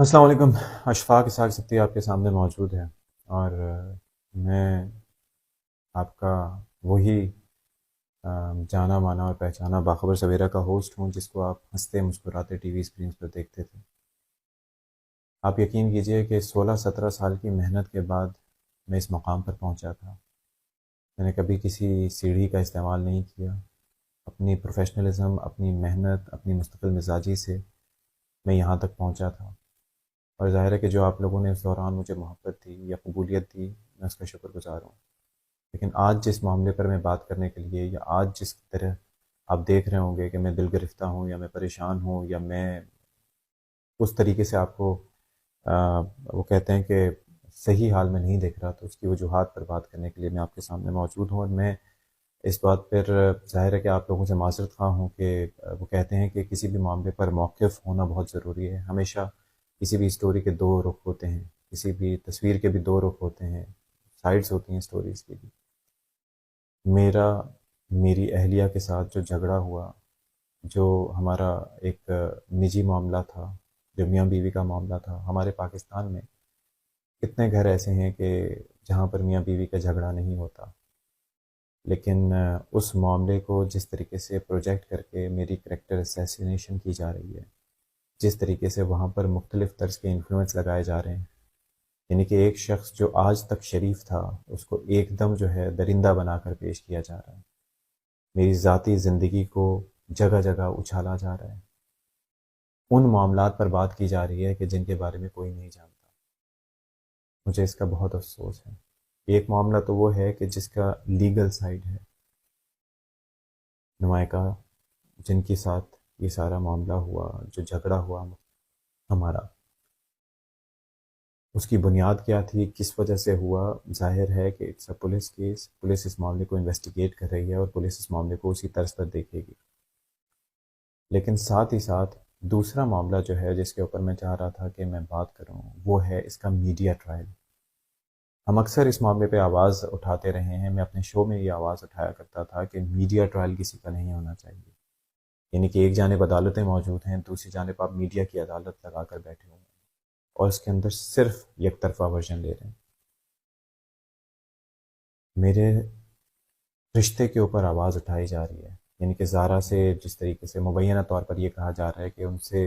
السلام علیکم۔ اشفاق اسحاق سبتی آپ کے سامنے موجود ہے، اور میں آپ کا وہی جانا مانا اور پہچانا باخبر سویرا کا ہوسٹ ہوں، جس کو آپ ہنستے مسکراتے ٹی وی اسکرینز پر دیکھتے تھے۔ آپ یقین کیجئے کہ 16-17 سال کی محنت کے بعد میں اس مقام پر پہنچا تھا۔ میں نے کبھی کسی سیڑھی کا استعمال نہیں کیا۔ اپنی پروفیشنلزم، اپنی محنت، اپنی مستقل مزاجی سے میں یہاں تک پہنچا تھا، اور ظاہر ہے کہ جو آپ لوگوں نے اس دوران مجھے محبت دی یا قبولیت دی، میں اس کا شکر گزار ہوں۔ لیکن آج جس معاملے پر میں بات کرنے کے لیے، یا آج جس طرح آپ دیکھ رہے ہوں گے کہ میں دل گرفتہ ہوں، یا میں پریشان ہوں، یا میں اس طریقے سے آپ کو وہ کہتے ہیں کہ صحیح حال میں نہیں دیکھ رہا، تو اس کی وجوہات پر بات کرنے کے لیے میں آپ کے سامنے موجود ہوں۔ اور میں اس بات پر ظاہر ہے کہ آپ لوگوں سے معذرت خواہ ہوں کہ وہ کہتے ہیں کہ کسی بھی معاملے پر موقف ہونا بہت ضروری ہے۔ ہمیشہ کسی بھی اسٹوری کے دو رخ ہوتے ہیں، کسی بھی تصویر کے بھی دو رخ ہوتے ہیں، سائڈز ہوتی ہیں اسٹوریز کی بھی۔ میری اہلیہ کے ساتھ جو جھگڑا ہوا، جو ہمارا ایک نجی معاملہ تھا، جو میاں بیوی کا معاملہ تھا، ہمارے پاکستان میں کتنے گھر ایسے ہیں کہ جہاں پر میاں بیوی کا جھگڑا نہیں ہوتا، لیکن اس معاملے کو جس طریقے سے پروجیکٹ کر کے میری کریکٹر اسیسینیشن کی جا رہی ہے، جس طریقے سے وہاں پر مختلف طرز کے انفلوئنس لگائے جا رہے ہیں، یعنی کہ ایک شخص جو آج تک شریف تھا، اس کو ایک دم جو ہے درندہ بنا کر پیش کیا جا رہا ہے۔ میری ذاتی زندگی کو جگہ جگہ اچھالا جا رہا ہے۔ ان معاملات پر بات کی جا رہی ہے کہ جن کے بارے میں کوئی نہیں جانتا۔ مجھے اس کا بہت افسوس ہے۔ ایک معاملہ تو وہ ہے کہ جس کا لیگل سائڈ ہے، نمائکہ جن کے ساتھ یہ سارا معاملہ ہوا، جو جھگڑا ہوا ہمارا، اس کی بنیاد کیا تھی، کس وجہ سے ہوا، ظاہر ہے کہ it's a police case. Police اس معاملے کو انویسٹیگیٹ کر رہی ہے، اور پولیس اس معاملے کو اسی طرز پر دیکھے گی۔ لیکن ساتھ ہی ساتھ دوسرا معاملہ جو ہے جس کے اوپر میں چاہ رہا تھا کہ میں بات کروں، وہ ہے اس کا میڈیا ٹرائل۔ ہم اکثر اس معاملے پہ آواز اٹھاتے رہے ہیں، میں اپنے شو میں یہ آواز اٹھایا کرتا تھا کہ میڈیا ٹرائل کسی کا نہیں ہونا چاہیے۔ یعنی کہ ایک جانب عدالتیں موجود ہیں، دوسری جانب آپ میڈیا کی عدالت لگا کر بیٹھے ہوئے ہیں، اور اس کے اندر صرف یک طرفہ ورژن لے رہے ہیں۔ میرے رشتے کے اوپر آواز اٹھائی جا رہی ہے، یعنی کہ زارا سے جس طریقے سے مبینہ طور پر یہ کہا جا رہا ہے کہ ان سے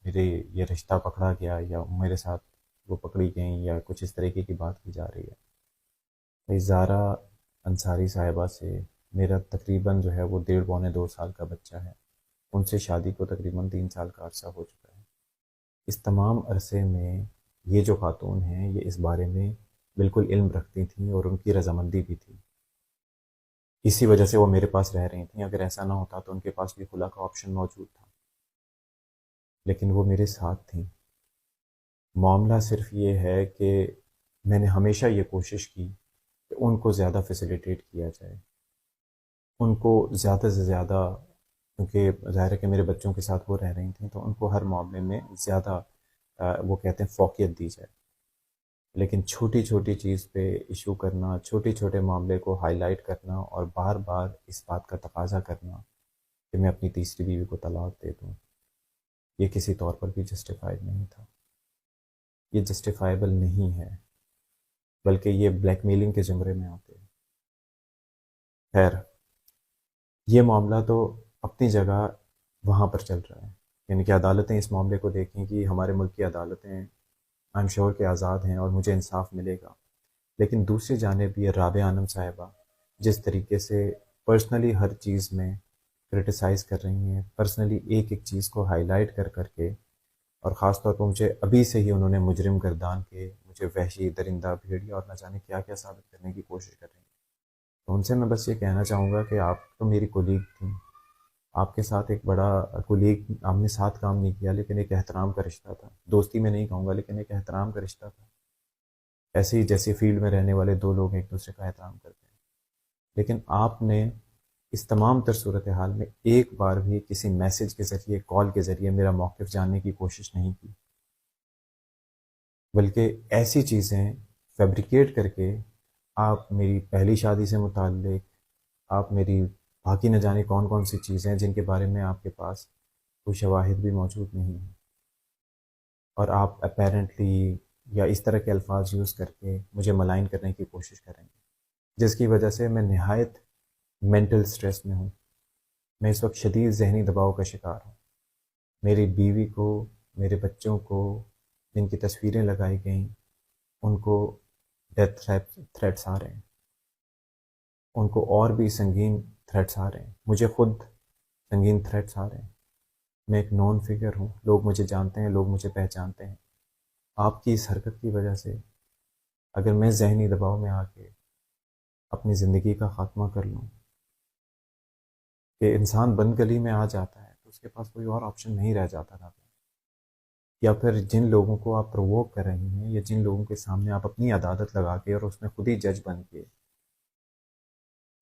میرے یہ رشتہ پکڑا گیا، یا میرے ساتھ وہ پکڑی گئیں، یا کچھ اس طریقے کی بات کی جا رہی ہے۔ بھائی زارا انصاری صاحبہ سے میرا تقریباً جو ہے وہ 1.5 پونے 2 سال کا بچہ ہے۔ ان سے شادی کو تقریباً 3 سال کا عرصہ ہو چکا ہے۔ اس تمام عرصے میں یہ جو خاتون ہیں، یہ اس بارے میں بالکل علم رکھتی تھیں، اور ان کی رضامندی بھی تھی۔ اسی وجہ سے وہ میرے پاس رہ رہی تھیں۔ اگر ایسا نہ ہوتا تو ان کے پاس بھی خلا کا آپشن موجود تھا، لیکن وہ میرے ساتھ تھیں۔ معاملہ صرف یہ ہے کہ میں نے ہمیشہ یہ کوشش کی کہ ان کو زیادہ فیسیلیٹیٹ کیا جائے، ان کو زیادہ سے زیادہ، کیونکہ ظاہر ہے کہ میرے بچوں کے ساتھ وہ رہ رہی تھیں، تو ان کو ہر معاملے میں زیادہ وہ کہتے ہیں فوقیت دی جائے۔ لیکن چھوٹی چھوٹی چیز پہ ایشو کرنا، چھوٹے چھوٹے معاملے کو ہائی لائٹ کرنا، اور بار بار اس بات کا تقاضا کرنا کہ میں اپنی تیسری بیوی کو طلاق دے دوں، یہ کسی طور پر بھی جسٹیفائڈ نہیں تھا۔ یہ جسٹیفائیبل نہیں ہے، بلکہ یہ بلیک میلنگ کے زمرے میں آتے ہیں۔ خیر، یہ معاملہ تو اپنی جگہ وہاں پر چل رہا ہے، یعنی کہ عدالتیں اس معاملے کو دیکھیں کہ ہمارے ملک کی عدالتیں آئی ایم شور کہ آزاد ہیں اور مجھے انصاف ملے گا۔ لیکن دوسری جانب یہ رابعہ انم صاحبہ جس طریقے سے پرسنلی ہر چیز میں کرٹیسائز کر رہی ہیں، پرسنلی ایک ایک چیز کو ہائی لائٹ کر کر کے، اور خاص طور پر مجھے ابھی سے ہی انہوں نے مجرم گردان کے، مجھے وحشی درندہ بھیڑیا اور نہ جانے کیا کیا ثابت کرنے کی کوشش کر رہی ہیں۔ تو ان سے میں بس یہ کہنا چاہوں گا کہ آپ تو میری کولیگ تھیں، آپ کے ساتھ ایک بڑا کولیگ، آپ نے ساتھ کام نہیں کیا، لیکن ایک احترام کا رشتہ تھا، دوستی میں نہیں کہوں گا لیکن ایک احترام کا رشتہ تھا، ایسے ہی جیسے فیلڈ میں رہنے والے دو لوگ ایک دوسرے کا احترام کرتے ہیں۔ لیکن آپ نے اس تمام تر صورتحال میں ایک بار بھی کسی میسج کے ذریعے، کال کے ذریعے میرا موقف جاننے کی کوشش نہیں کی، بلکہ ایسی چیزیں فیبریکیٹ کر کے آپ میری پہلی شادی سے متعلق، آپ میری باقی نہ جانے کون کون سی چیزیں جن کے بارے میں آپ کے پاس کوئی شواہد بھی موجود نہیں ہیں، اور آپ اپیرنٹلی یا اس طرح کے الفاظ یوز کر کے مجھے ملائن کرنے کی کوشش کریں گے، جس کی وجہ سے میں نہایت مینٹل سٹریس میں ہوں۔ میں اس وقت شدید ذہنی دباؤ کا شکار ہوں۔ میری بیوی کو، میرے بچوں کو جن کی تصویریں لگائی گئیں، ان کو ڈیتھ تھریٹس آ رہے ہیں، ان کو اور بھی سنگین تھریٹس آ رہے ہیں، مجھے خود سنگین تھریٹس آ رہے ہیں۔ میں ایک نون فگر ہوں، لوگ مجھے جانتے ہیں، لوگ مجھے پہچانتے ہیں۔ آپ کی اس حرکت کی وجہ سے اگر میں ذہنی دباؤ میں آ کے اپنی زندگی کا خاتمہ کر لوں، کہ انسان بند گلی میں آ جاتا ہے تو اس کے پاس کوئی اور آپشن نہیں رہ جاتا تھا، یا پھر جن لوگوں کو آپ پرووک کر رہے ہیں یا جن لوگوں کے سامنے آپ اپنی عدالت لگا کے اور اس میں خود ہی جج بن کے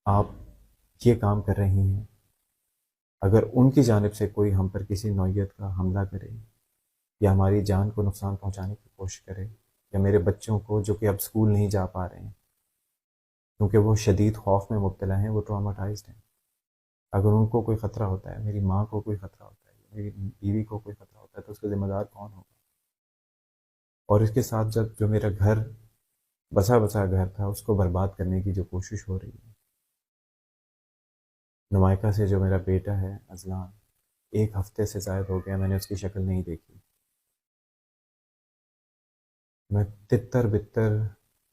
آپ یہ کام کر رہی ہیں، اگر ان کی جانب سے کوئی ہم پر کسی نوعیت کا حملہ کرے یا ہماری جان کو نقصان پہنچانے کی کوشش کرے، یا میرے بچوں کو جو کہ اب اسکول نہیں جا پا رہے ہیں کیونکہ وہ شدید خوف میں مبتلا ہیں، وہ ٹراماٹائزڈ ہیں، اگر ان کو کوئی خطرہ ہوتا ہے، میری ماں کو کوئی خطرہ ہوتا ہے، میری بیوی کو کوئی خطرہ ہوتا ہے، تو اس کا ذمہ دار کون ہوگا؟ اور اس کے ساتھ جب جو میرا گھر بسا بسا گھر تھا اس کو برباد کرنے کی جو کوشش ہو رہی ہے، نمائکہ سے جو میرا بیٹا ہے ازلان، 1 ہفتے سے زائد ہو گیا میں نے اس کی شکل نہیں دیکھی، میں تتر بتر،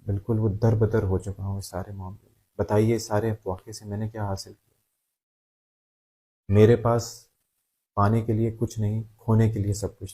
بالکل وہ در بدر ہو چکا ہوں اس سارے معاملے میں۔ بتائیے اس سارے واقعے سے میں نے کیا حاصل کیا؟ میرے پاس پانے کے لیے کچھ نہیں، کھونے کے لیے سب کچھ